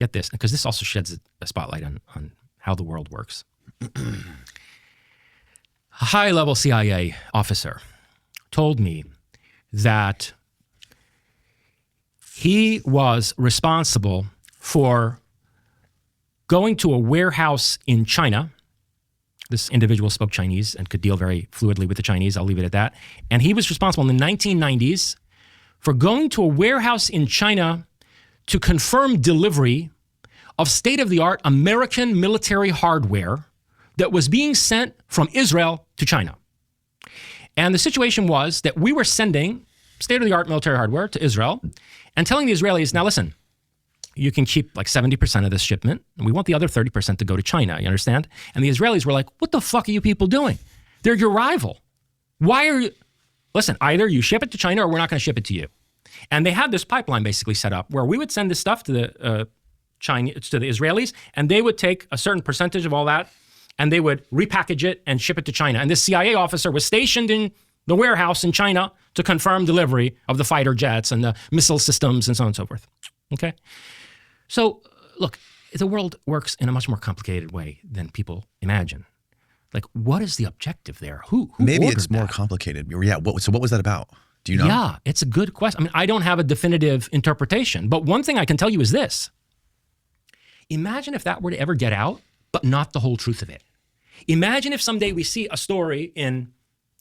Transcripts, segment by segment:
Get this, because this also sheds a spotlight on how the world works. A high-level CIA officer told me that he was responsible for going to a warehouse in China. This individual spoke Chinese and could deal very fluidly with the Chinese. I'll leave it at that. And he was responsible in the 1990s for going to a warehouse in China to confirm delivery of state-of-the-art American military hardware that was being sent from Israel to China. And the situation was that we were sending state-of-the-art military hardware to Israel and telling the Israelis, now listen, you can keep like 70% of this shipment, and we want the other 30% to go to China, you understand? And the Israelis were like, what the fuck are you people doing? They're your rival. Why are you... Listen, either you ship it to China or we're not going to ship it to you. And they had this pipeline basically set up where we would send this stuff to the Israelis, and they would take a certain percentage of all that, and they would repackage it and ship it to China. And this CIA officer was stationed in the warehouse in China to confirm delivery of the fighter jets and the missile systems and so on and so forth. Okay? So, look, the world works in a much more complicated way than people imagine. Like, what is the objective there? Who Maybe it's ordered more that? complicated. Yeah. So what was that about? Do you know? Yeah, it's a good question. I mean, I don't have a definitive interpretation, but one thing I can tell you is this. Imagine if that were to ever get out, but not the whole truth of it. Imagine if someday we see a story in,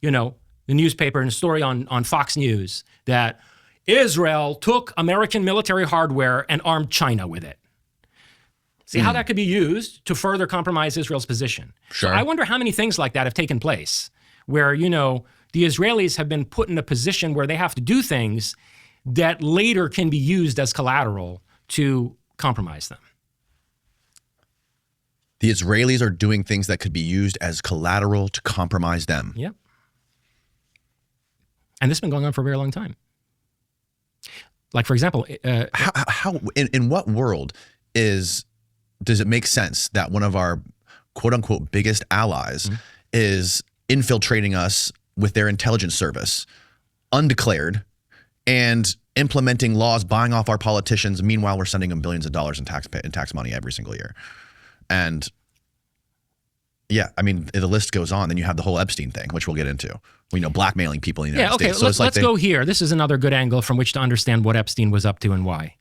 the newspaper and a story on Fox News that Israel took American military hardware and armed China with it. See how that could be used to further compromise Israel's position. Sure. So I wonder how many things like that have taken place where, the Israelis have been put in a position where they have to do things that later can be used as collateral to compromise them. The Israelis are doing things that could be used as collateral to compromise them. Yep. And this has been going on for a very long time. Like, for example, How in what world does it make sense that one of our quote unquote biggest allies is infiltrating us with their intelligence service, undeclared, and implementing laws, buying off our politicians? Meanwhile, we're sending them billions of dollars in tax money every single year. And yeah, I mean, the list goes on. Then you have the whole Epstein thing, which we'll get into. Blackmailing people in the United States. So let's go here. This is another good angle from which to understand what Epstein was up to and why.